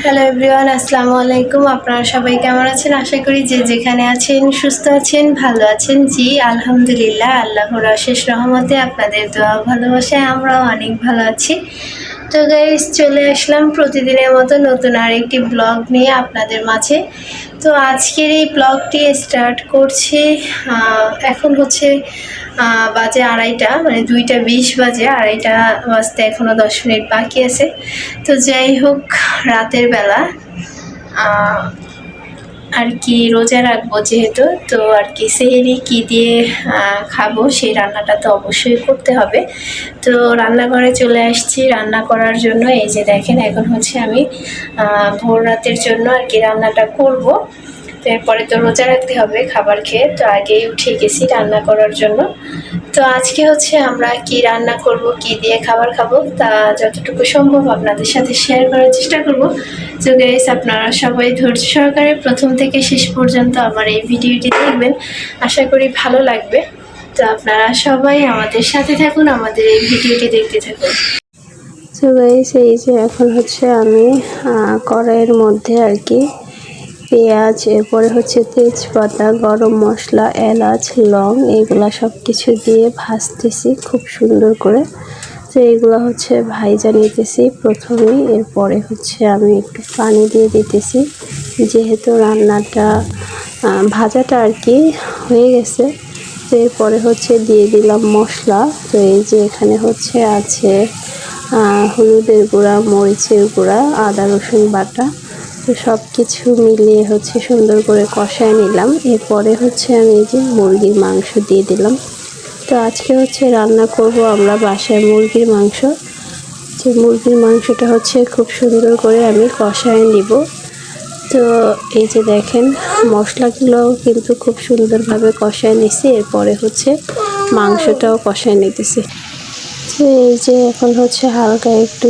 Hello everyone, আসসালামু আলাইকুম। আপনারা সবাই কেমন আছেন? আশা করি যে যেখানে আছেন সুস্থ আছেন, ভালো আছেন। জি আলহামদুলিল্লাহ, আল্লাহর অশেষ রহমতে আপনাদের দোয়া ভালোবাসায় আমরাও অনেক ভালো আছি। তো গাইস, চলে আসলাম প্রতিদিনের মতো নতুন আরেকটি ব্লগ নিয়ে আপনাদের মাঝে। তো আজকের এই ব্লগটি স্টার্ট করছি। এখন হচ্ছে বাজে 2:30, মানে 2:20 বাজে, 2:30 বাজতে এখনও 10 মিনিট বাকি আছে। তো যাই হোক, রাতের বেলা আর কি রোজা রাখবো যেহেতু, তো আর কি সেহরি কী দিয়ে খাবো সেই রান্নাটা তো অবশ্যই করতে হবে। তো রান্নাঘরে চলে আসছি রান্না করার জন্য। এই যে দেখেন, এখন হচ্ছে আমি ভোর রাতের জন্য আর কি রান্নাটা করব। তো এরপরে তো রোজা রাখতে হবে খাবার খেয়ে, তো আগেই উঠে গেছি রান্না করার জন্য। তো আজকে হচ্ছে আমরা কি রান্না করব, কি দিয়ে খাবার খাবো, তা যতটুকু সম্ভব আপনাদের সাথে শেয়ার করার চেষ্টা করব। তো গাইস, আপনারা সবাই ধৈর্য সহকারে প্রথম থেকে শেষ পর্যন্ত আমার এই ভিডিওটি দেখবেন, আশা করি ভালো লাগবে। তো আপনারা সবাই আমাদের সাথে থাকুন, আমাদের এই ভিডিওটি দেখতে থাকুন। তো গাইস, এই যে এখন হচ্ছে আমি কড়াইয়ের মধ্যে আর কি পেঁয়াজ, এরপরে হচ্ছে তেজপাতা, গরম মশলা, এলাচ, লং, এগুলা সব কিছু দিয়ে ভাজতেছি খুব সুন্দর করে। তো এগুলো হচ্ছে ভাইজা নিতেছি প্রথমেই, এরপরে হচ্ছে আমি একটু পানি দিয়ে দিতেছি যেহেতু রান্নাটা ভাজাটা আর কি হয়ে গেছে। তো এরপরে হচ্ছে দিয়ে দিলাম মশলা। তো এই যে এখানে হচ্ছে আছে হলুদের গুঁড়া, মরিচের গুঁড়া, আদা রসুন বাটা। তো সব কিছু মিলিয়ে হচ্ছে সুন্দর করে কষায় নিলাম। এরপরে হচ্ছে আমি এই যে মুরগির মাংস দিয়ে দিলাম। তো আজকে হচ্ছে রান্না করব আমরা বাসায় মুরগির মাংস। যে মুরগির মাংসটা হচ্ছে খুব সুন্দর করে আমি কষায় নিব। তো এই যে দেখেন, মশলাগুলোও কিন্তু খুব সুন্দরভাবে কষায় নিছি। এরপরে হচ্ছে মাংসটাও কষায় নিতেছি। তো এই যে এখন হচ্ছে হালকা একটু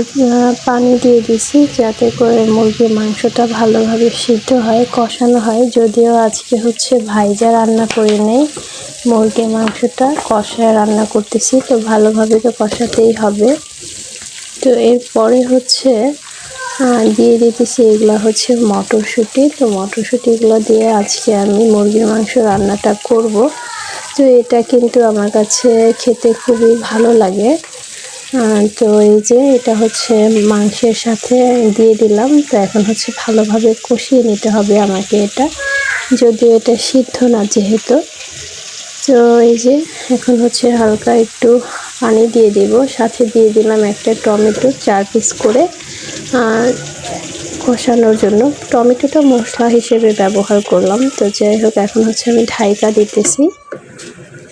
পানি দিয়ে দিছি যাতে করে মুরগির মাংসটা ভালোভাবে সিদ্ধ হয়, কষানো হয়। যদিও আজকে হচ্ছে ভাইজা রান্না করে নেই, মুরগির মাংসটা কষায় রান্না করতেছি, তো ভালোভাবে তো কষাতেই হবে। তো এরপরে হচ্ছে দিয়ে দিতেছি এগুলো হচ্ছে মটরশুঁটি। তো মটরশুঁটিগুলো দিয়ে আজকে আমি মুরগির মাংস রান্নাটা করব। তো এটা কিন্তু আমার কাছে খেতে খুবই ভালো লাগে। তো এই যে এটা হচ্ছে মাংসের সাথে দিয়ে দিলাম। তো এখন হচ্ছে ভালোভাবে কষিয়ে নিতে হবে আমাকে এটা, যদিও এটা সিদ্ধ না যেহেতু। তো এই যে এখন হচ্ছে হালকা একটু পানি দিয়ে দিব, সাথে দিয়ে দিলাম একটা টমেটো 4 পিস করে কষানোর জন্য। টমেটোটা মশলা হিসেবে ব্যবহার করলাম। তো যাই হোক, এখন হচ্ছে আমি ঢাইকা দিতেছি।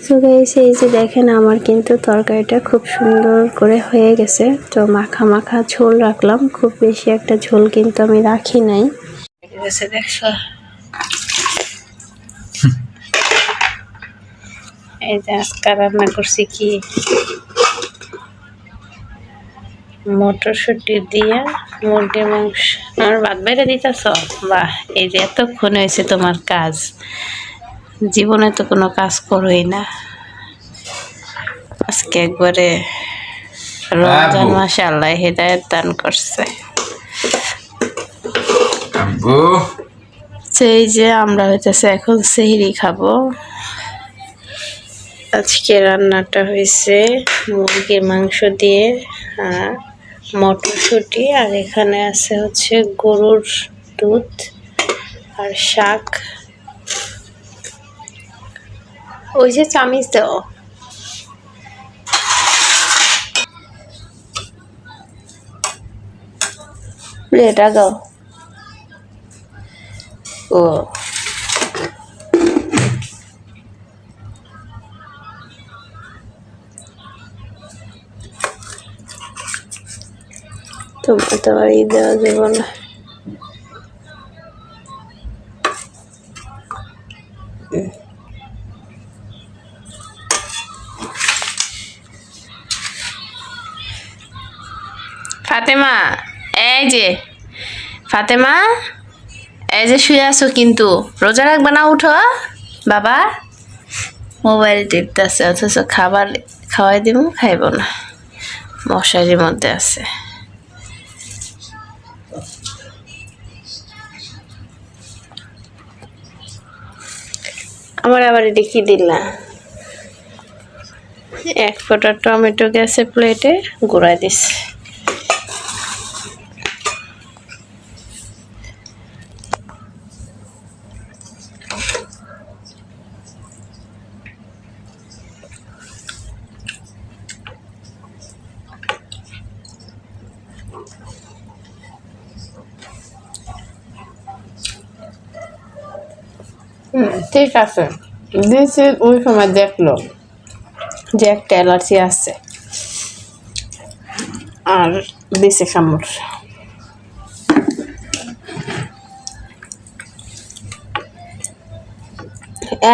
তো গাইস, এই যে দেখেন আমার কিন্তু তরকারিটা খুব সুন্দর করে হয়ে গেছে। তো মাখা মাখা ঝোল রাখলাম, খুব বেশি একটা ঝোল কিন্তু আমি রাখি নাই। দেখছো, এই যে আজকে রান্না করছি কি মটরশুঁটি দিয়ে মুরগির মাংস। আমার ভাত বাইরে দিতেছ? বাহ, এই যে এতক্ষণ হয়েছে তোমার কাজ, জীবনে তো কোনো কাজ করোই না, আজকে একবারে রমজান মাসে আল্লাহ হেদায়েত দান করছে। এই যে আমরা হইতেছে এখন সেহরি খাবো। আজকে রান্নাটা হয়েছে মুরগির মাংস দিয়ে মটরশুঁটি, আর এখানে আছে হচ্ছে গরুর দুধ আর শাক। ওই যে চামিচ দাও। প্লেট আগাও। ও তোমার তো আর দেওয়া যাবে না। ফাতেমা, এই যে ফাতেমা, এই যে শুয়ে আছো কিন্তু রোজা রাখবে না, উঠো বাবা। মোবাইল টিপতেছে অথচ খাবার খাওয়াই দিব, খাইব না, মশারির মধ্যে আছে। আমার আবার এটা কি দিলা? এক ফোঁটা টমেটো গেছে প্লেটে, গুঁড়াই দিস। ঠিক আছে, দিয়েছে ওই সময় দেখলো যে একটা অ্যালার্জি আছে আর দিছে কামড়।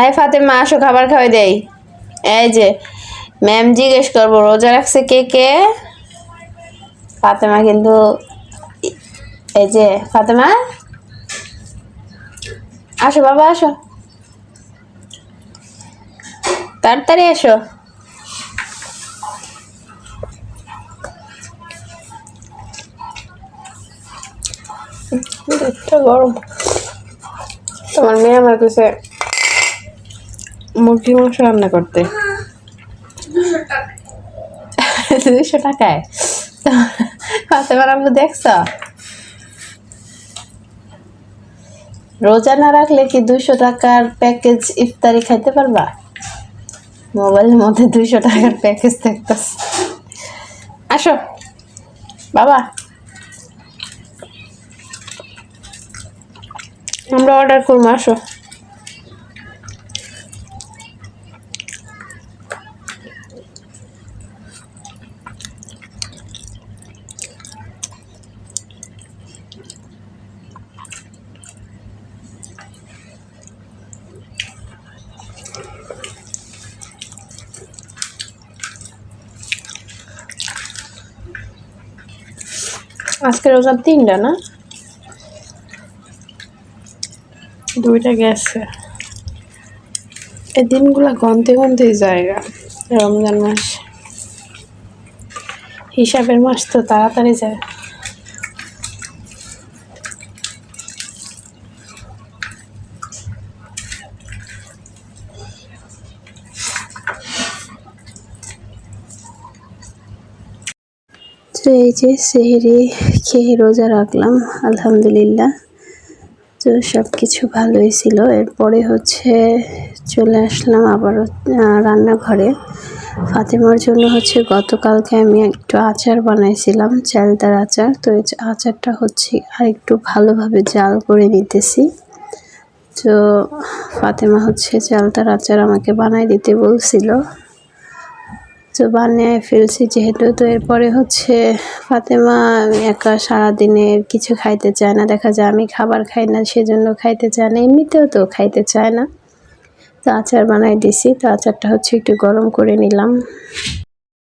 এই ফাতেমা আসো, খাবার খাওয়াই দেই। এই যে ম্যাম জিজ্ঞেস করবো রোজা রাখছে কে কে। ফাতেমা কিন্তু, এই যে ফাতেমা আসো বাবা, আসো তাড়াতাড়ি এসো। গরম। তোমার মেয়ে আমার কাছে মুরগি মাংস রান্না করতে 200 টাকায়। ফাতেমার আম্মু দেখছ, রোজা না রাখলে কি 200 টাকার প্যাকেজ ইফতারি খাইতে পারবা? মোবাইলের মধ্যে 200 টাকার প্যাকেজ দেখতেছ। আসো বাবা, আমরা অর্ডার করবো, আসো। আজকে রোজার 3টা না 2টা গেছে। এই দিনগুলা গন্তে গন্তেই জায়গা। রমজান মাস হিসাবের মাস তো তাড়াতাড়ি যায়। তো এই যে সেহরি খেয়ে রোজা রাখলাম, আলহামদুলিল্লাহ। তো সব কিছু ভালোই ছিল। এরপরে হচ্ছে চলে আসলাম আবারও রান্নাঘরে। ফাতেমার জন্য হচ্ছে গতকালকে আমি একটু আচার বানাইছিলাম, চালতার আচার। তো এই আচারটা হচ্ছে আর একটু ভালোভাবে জাল করে নিতেছি। তো ফাতেমা হচ্ছে চালতার আচার আমাকে বানাই দিতে বলছিল, তো বানিয়ে ফেলছি যেহেতু। তো এরপরে হচ্ছে ফাতেমা একা সারাদিনে কিছু খাইতে চায় না, দেখা যায় আমি খাবার খাই না সেজন্য খাইতে চায় না, এমনিতেও তো খাইতে চায় না। তো আচার বানাই দিছি। তো আচারটা হচ্ছে একটু গরম করে নিলাম।